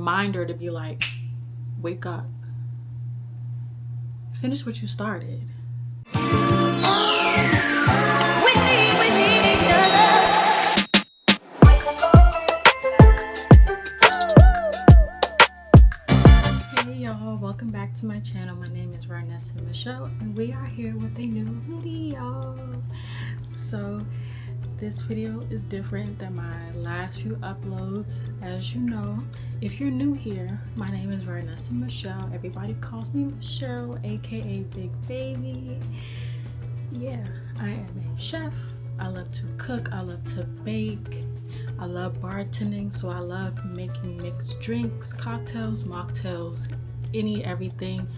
reminder to be like, wake up, finish what you started. We need each other. Hey y'all, welcome back to my channel. My name is Bartending Michelle, and we are here with a new video. So this video is different than my last few uploads. As you know, if you're new here, my name is Bartending Michelle. Everybody calls me Michelle, aka Big Baby. Yeah, I am a chef. I love to cook, I love to bake, I love bartending, so I love making mixed drinks, cocktails, mocktails, everything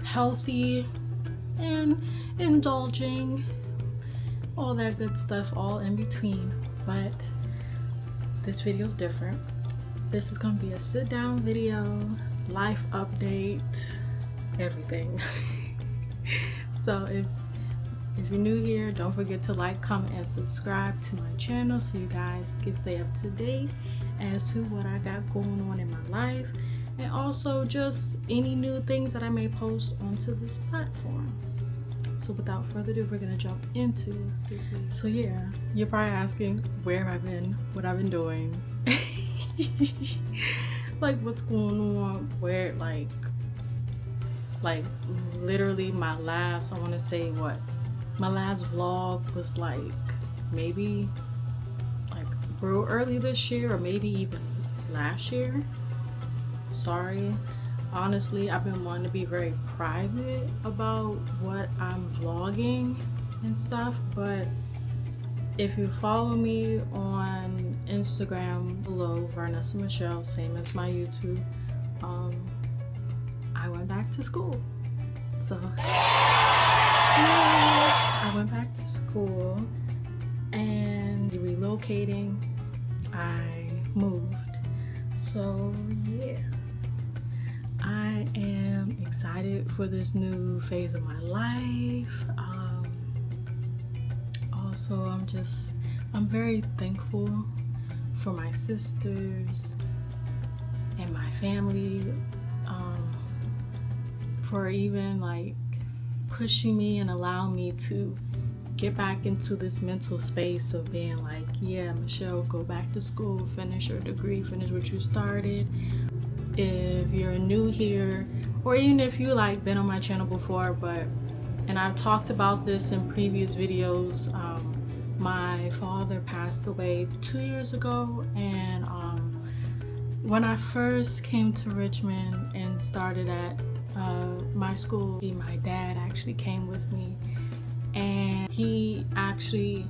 healthy and indulging, all that good stuff, all in between. But this video is different. This is gonna be a sit down video, life update, everything. So if you're new here, don't forget to like, comment, and subscribe to my channel so you guys can stay up to date as to what I got going on in my life, and also just any new things that I may post onto this platform. So without further ado, we're gonna jump into it. So yeah, you're probably asking where I've been, what I've been doing, like what's going on, where like literally my last, I want to say my last vlog was like maybe like real early this year, or maybe even last year. Sorry, honestly, I've been wanting to be very private about what I'm vlogging and stuff, but if you follow me on Instagram below, Bartending Michelle, same as my YouTube, I went back to school. So I went back to school and relocating, I moved. So yeah, I am excited for this new phase of my life. Also, I'm very thankful for my sisters and my family, for even like pushing me and allowing me to get back into this mental space of being like, yeah, Michelle, go back to school, finish your degree, finish what you started. If you're new here, or even if you like been on my channel before, and I've talked about this in previous videos, my father passed away 2 years ago, and when I first came to Richmond and started at my school, my dad actually came with me, and he actually,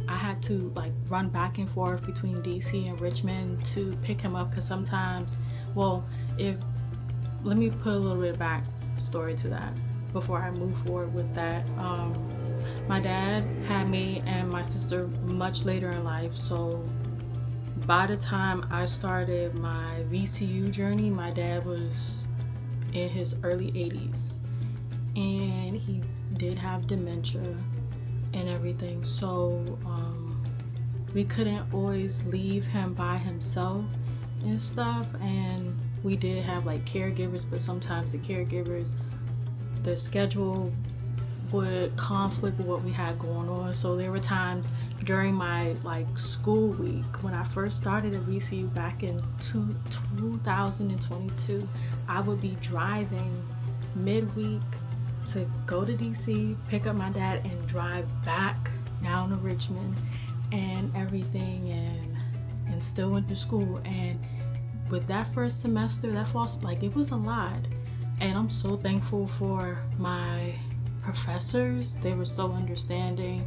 I had to like run back and forth between DC and Richmond to pick him up, because sometimes, let me put a little bit of back story to that before I move forward with that. My dad had me and my sister much later in life, so by the time I started my VCU journey, my dad was in his early 80s, and he did have dementia and everything, so we couldn't always leave him by himself and stuff, and we did have like caregivers, but sometimes the caregivers, their schedule would conflict with what we had going on. So there were times during my like school week when I first started at VCU back in 2022, I would be driving midweek to go to DC, pick up my dad, and drive back down to Richmond and everything, and still went to school. And with that first semester, that fall, like it was a lot, and I'm so thankful for my professors. They were so understanding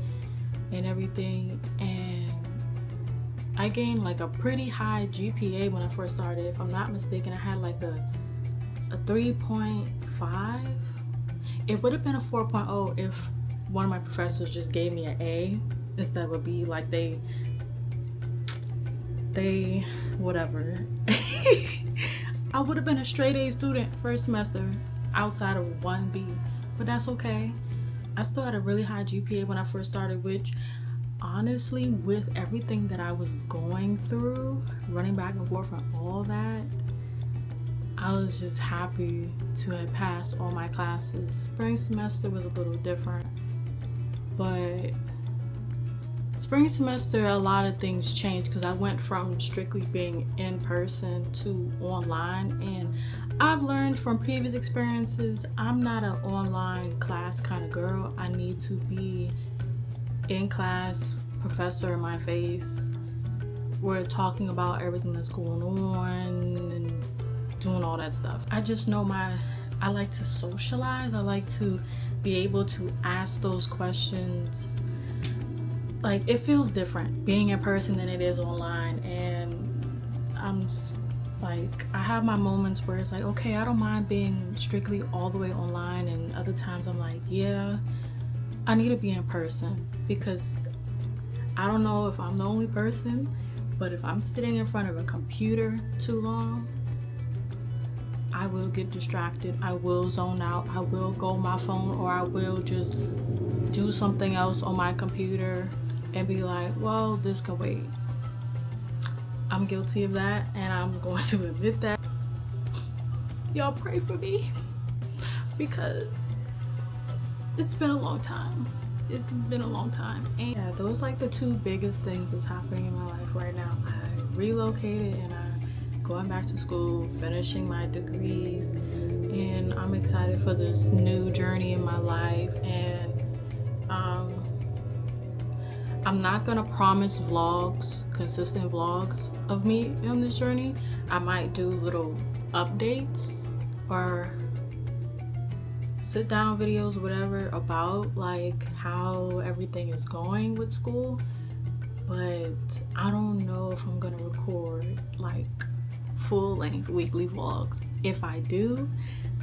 and everything, and I gained like a pretty high GPA when I first started. If I'm not mistaken, I had like a 3.5. It would have been a 4.0 if one of my professors just gave me an A instead of a B, like they whatever. I would have been a straight A student first semester outside of one B, but that's okay. I still had a really high GPA when I first started, which honestly, with everything that I was going through, running back and forth and all that, I was just happy to have passed all my classes. Spring semester was a little different, but spring semester a lot of things changed because I went from strictly being in person to online, and I've learned from previous experiences I'm not an online class kind of girl. I need to be in class, professor in my face. We're talking about everything that's going on and doing all that stuff. I just know I like to socialize. I like to be able to ask those questions. Like, it feels different being in person than it is online, and I have my moments where it's like, okay, I don't mind being strictly all the way online, and other times I'm like, yeah, I need to be in person, because I don't know if I'm the only person, but if I'm sitting in front of a computer too long, I will get distracted. I will zone out. I will go on my phone, or I will just do something else on my computer and be like, well, this can wait. I'm guilty of that, and I'm going to admit that. Y'all pray for me, because it's been a long time. It's been a long time. And yeah, those like the two biggest things that's happening in my life right now. I relocated, and I'm going back to school, finishing my degrees, and I'm excited for this new journey in my life. And I'm not gonna promise vlogs, consistent vlogs of me on this journey. I might do little updates or sit down videos, whatever, about like how everything is going with school, but I don't know if I'm gonna record like full-length weekly vlogs. If I do,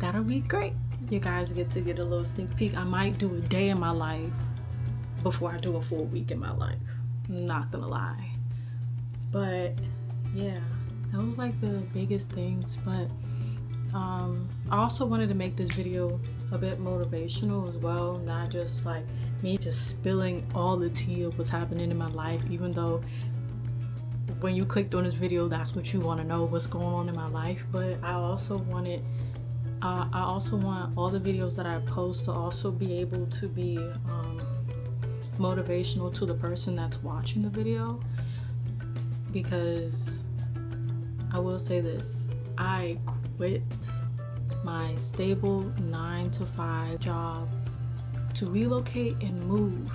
that'll be great. You guys get to get a little sneak peek. I might do a day in my life before I do a full week in my life, not gonna lie. But yeah, that was like the biggest things. But I also wanted to make this video a bit motivational as well, not just like me just spilling all the tea of what's happening in my life, even though when you clicked on this video, that's what you want to know, what's going on in my life. But I also want all the videos that I post to also be able to be motivational to the person that's watching the video, because I will say this, I quit my stable 9-to-5 job to relocate and move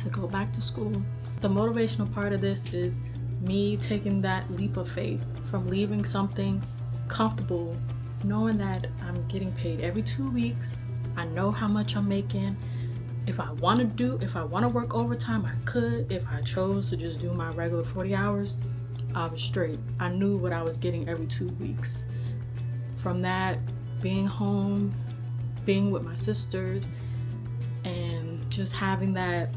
to go back to school. The motivational part of this is me taking that leap of faith from leaving something comfortable, knowing that I'm getting paid every 2 weeks. I know how much I'm making. If I want to work overtime, I could. If I chose to just do my regular 40 hours, I was straight. I knew what I was getting every 2 weeks. From that, being home, being with my sisters, and just having that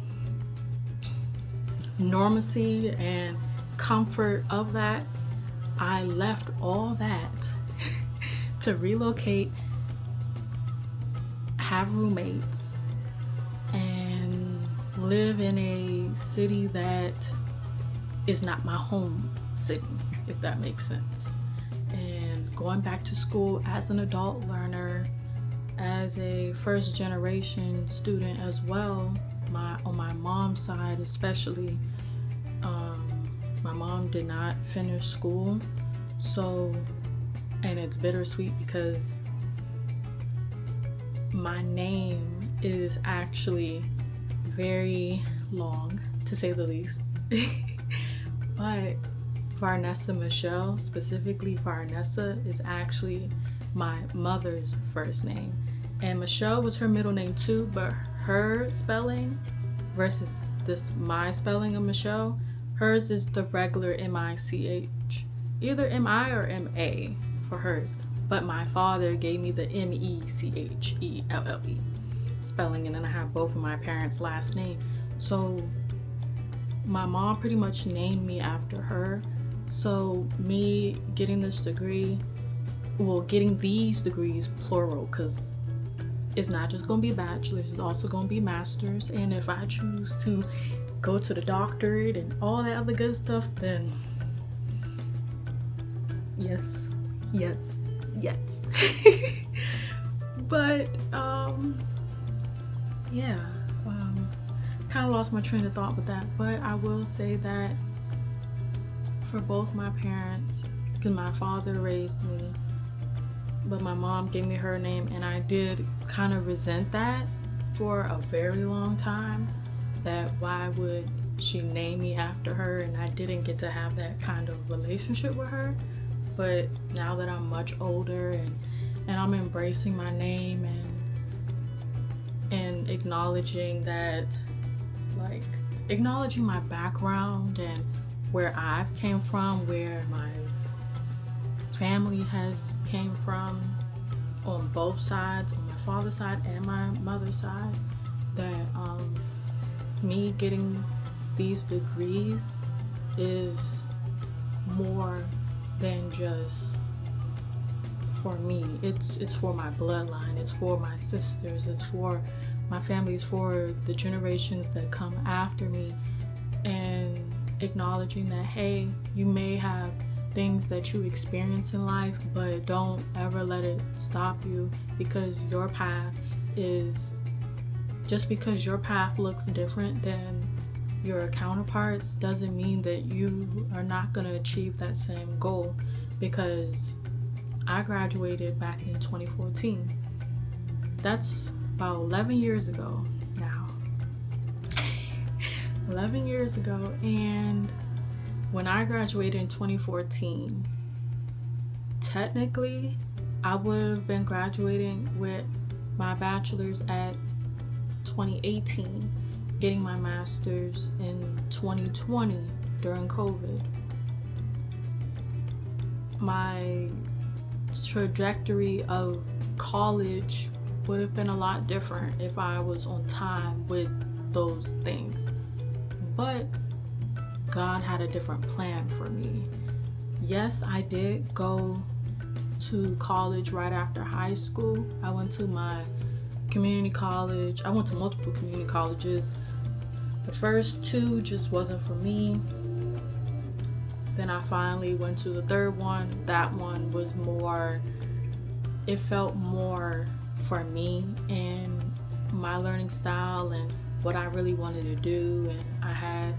normalcy and comfort of that, I left all that to relocate, have roommates, and live in a city that is not my home city, if that makes sense. And going back to school as an adult learner, as a first generation student as well, on my mom's side especially, my mom did not finish school, so, and it's bittersweet because my name is actually very long, to say the least. But Varnessa Michelle, specifically Varnessa, is actually my mother's first name, and Michelle was her middle name too, but her spelling versus my spelling of Michelle, hers is the regular M-I-C-H, either M-I or M-A for hers, but my father gave me the M-E-C-H-E-L-L-E spelling, and then I have both of my parents' last name. So my mom pretty much named me after her. So me getting this degree, well, getting these degrees plural, because it's not just going to be bachelor's, it's also going to be master's, and if I choose to go to the doctorate and all that other good stuff, then yes, Yes, yes. But yeah, kind of lost my train of thought with that. But I will say that for both my parents, because my father raised me, but my mom gave me her name, and I did kind of resent that for a very long time, that why would she name me after her, and I didn't get to have that kind of relationship with her. But now that I'm much older and I'm embracing my name and acknowledging that, like, acknowledging my background and where I came from, where my family has came from on both sides, on my father's side and my mother's side, that me getting these degrees is more than just for me. It's for my bloodline, it's for my sisters, it's for my family, it's for the generations that come after me. And acknowledging that, hey, you may have things that you experience in life, but don't ever let it stop you, because your path is, just because your path looks different than your counterparts doesn't mean that you are not going to achieve that same goal. Because I graduated back in 2014. That's about 11 years ago now. 11 years ago. And when I graduated in 2014, technically I would have been graduating with my bachelor's at 2018, getting my master's in 2020 during COVID. My trajectory of college would have been a lot different if I was on time with those things. But God had a different plan for me. Yes, I did go to college right after high school. I went to my community college. I went to multiple community colleges. The first two just wasn't for me. Then I finally went to the third one. That one was more, it felt more for me and my learning style and what I really wanted to do. And I had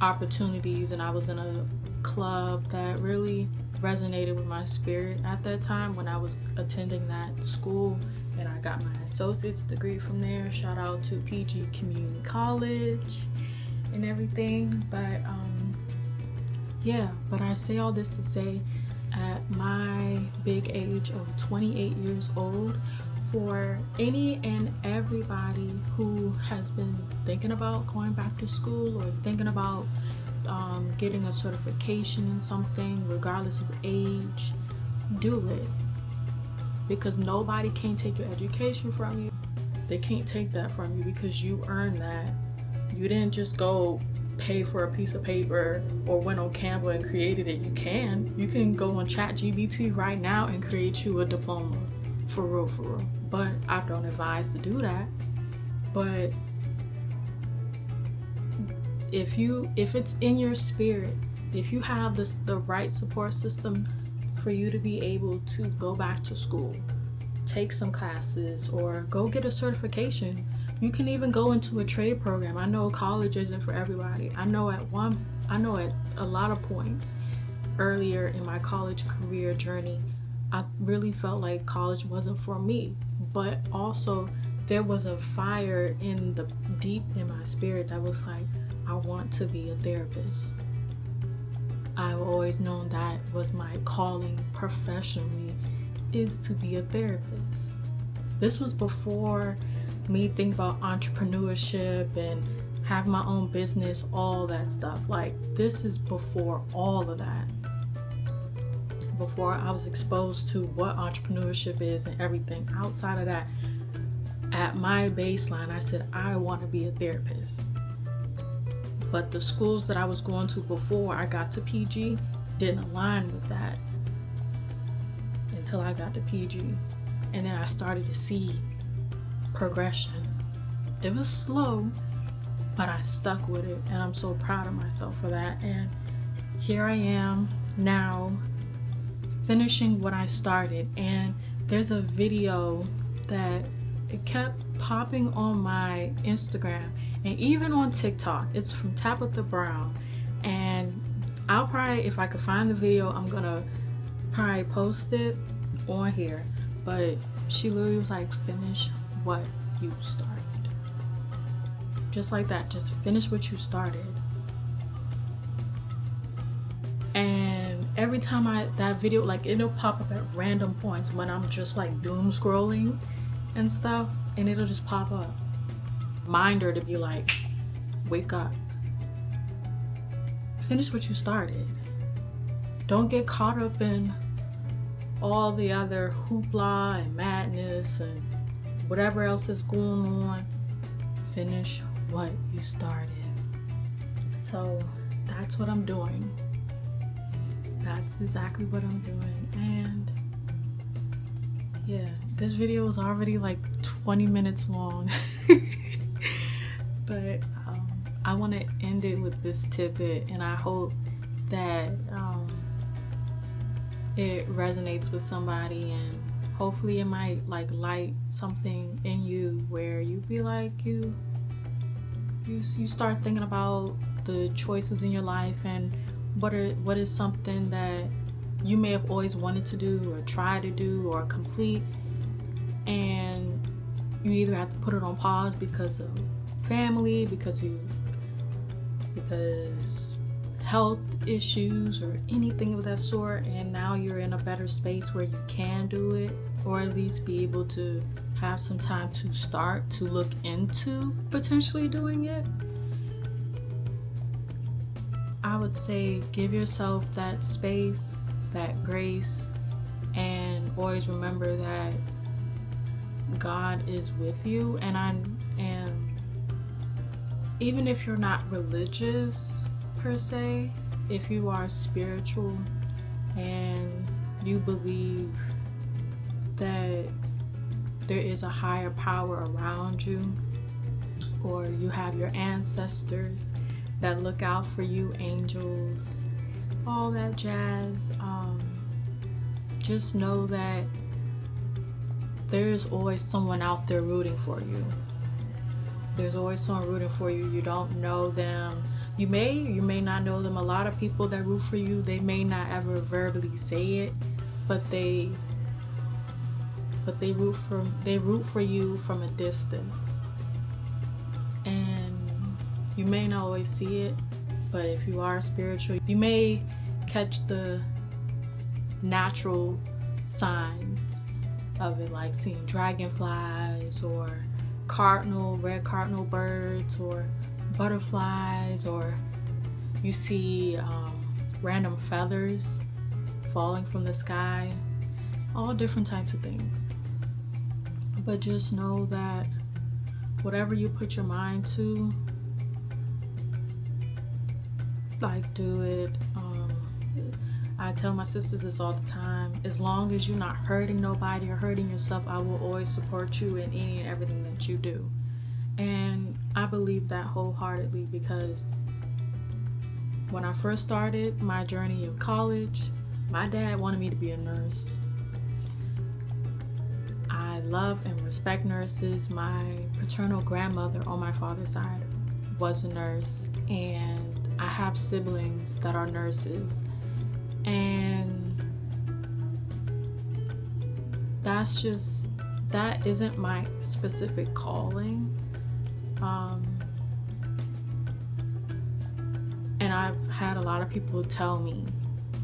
opportunities, and I was in a club that really resonated with my spirit at that time when I was attending that school. And I got my associate's degree from there. Shout out to PG Community College and everything. But yeah, but I say all this to say, at my big age of 28 years old, for any and everybody who has been thinking about going back to school or thinking about getting a certification in something, regardless of age, do it. Because nobody can take your education from you. They can't take that from you because you earned that. You didn't just go pay for a piece of paper or went on Canva and created it. You can go on ChatGPT right now and create you a diploma, for real. But I don't advise to do that. But if it's in your spirit, if you have the right support system for you to be able to go back to school, take some classes, or go get a certification. You can even go into a trade program. I know college isn't for everybody. I know at a lot of points earlier in my college career journey, I really felt like college wasn't for me. But also there was a fire deep in my spirit that was like, I want to be a therapist. I've always known that was my calling professionally, is to be a therapist. This was before me thinking about entrepreneurship and have my own business, all that stuff. Like, this is before all of that. Before I was exposed to what entrepreneurship is and everything. Outside of that, at my baseline, I said, I want to be a therapist. But the schools that I was going to before I got to PG didn't align with that until I got to PG. And then I started to see progression. It was slow, but I stuck with it, and I'm so proud of myself for that. And here I am now, finishing what I started. And there's a video that it kept popping on my Instagram and even on TikTok. It's from Tabitha Brown, and I'll probably, if I could find the video, I'm gonna probably post it on here. But she literally was like, finish what you started. Just like that, just finish what you started. And every time that video, like, it'll pop up at random points when I'm just like doom scrolling and stuff, and it'll just pop up. Reminder to be like, wake up. Finish what you started. Don't get caught up in all the other hoopla and madness and whatever else is going on. Finish what you started. So that's what I'm doing. That's exactly what I'm doing. And yeah, this video is already like 20 minutes long. But I want to end it with this tidbit, and I hope that it resonates with somebody, and hopefully it might like light something in you where you be like, you start thinking about the choices in your life and what is something that you may have always wanted to do or try to do or complete, and you either have to put it on pause because of family, because health issues or anything of that sort, and now you're in a better space where you can do it, or at least be able to have some time to start to look into potentially doing it. I would say give yourself that space, that grace, and always remember that God is with you. And even if you're not religious per se, if you are spiritual and you believe that there is a higher power around you, or you have your ancestors that look out for you, angels, all that jazz, just know that there's always someone out there rooting for you. There's always someone rooting for you. You don't know them. You may not know them. A lot of people that root for you, they may not ever verbally say it, but they root for you from a distance. And you may not always see it, but if you are spiritual, you may catch the natural signs of it, like seeing dragonflies or red cardinal birds or butterflies, or you see random feathers falling from the sky, all different types of things. But just know that whatever you put your mind to, like, do it. I tell my sisters this all the time: as long as you're not hurting nobody or hurting yourself, I will always support you in any and everything that you do. And I believe that wholeheartedly, because when I first started my journey of college, my dad wanted me to be a nurse. I love and respect nurses. My paternal grandmother on my father's side was a nurse, and I have siblings that are nurses. And that isn't my specific calling. And I've had a lot of people tell me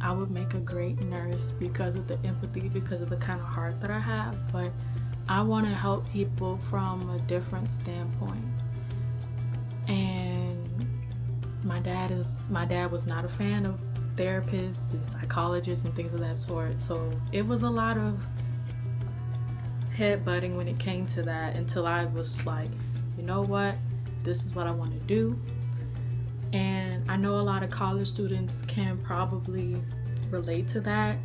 I would make a great nurse because of the empathy, because of the kind of heart that I have, but I want to help people from a different standpoint. And my dad was not a fan of therapists and psychologists and things of that sort, so it was a lot of headbutting when it came to that, until I was like, you know what, this is what I want to do. And I know a lot of college students can probably relate to that.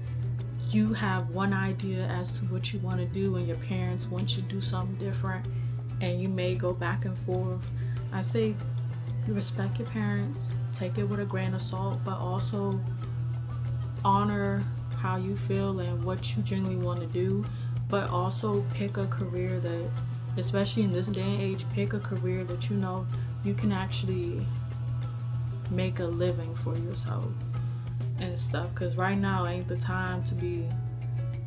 You have one idea as to what you want to do, and your parents want you to do something different, and you may go back and forth. I say you respect your parents, take it with a grain of salt, but also honor how you feel and what you genuinely want to do, but also pick a career that, especially in this day and age, pick a career that you know you can actually make a living for yourself and stuff. Because right now ain't the time to be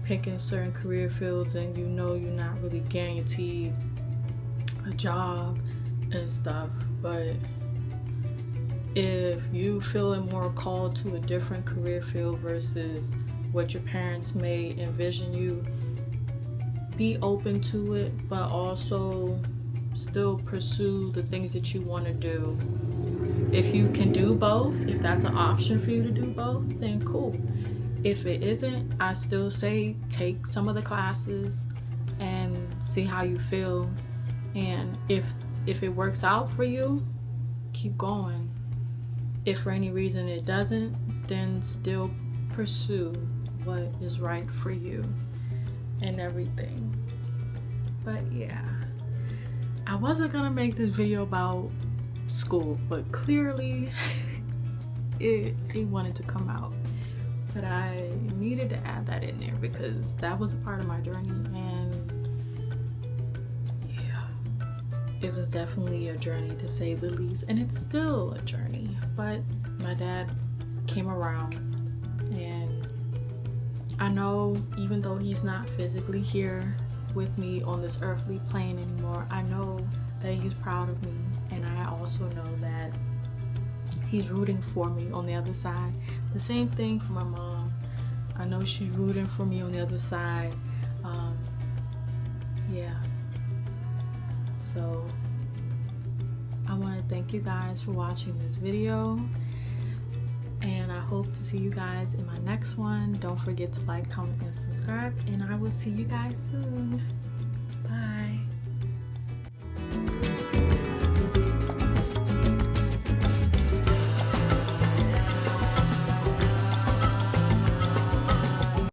picking certain career fields and you know you're not really guaranteed a job and stuff. But if you feeling more called to a different career field versus what your parents may envision you, be open to it, but also still pursue the things that you want to do. If you can do both, if that's an option for you to do both, then cool. If it isn't, I still say take some of the classes and see how you feel. And if it works out for you, keep going. If for any reason it doesn't, then still pursue what is right for you and everything. But yeah, I wasn't gonna make this video about school, but clearly it wanted to come out. But I needed to add that in there because that was a part of my journey, and it was definitely a journey to say the least, and it's still a journey. But my dad came around, and I know even though he's not physically here with me on this earthly plane anymore, I know that he's proud of me, and I also know that he's rooting for me on the other side. The same thing for my mom. I know she's rooting for me on the other side. Yeah. So I want to thank you guys for watching this video, and I hope to see you guys in my next one. Don't forget to like, comment, and subscribe, and I will see you guys soon.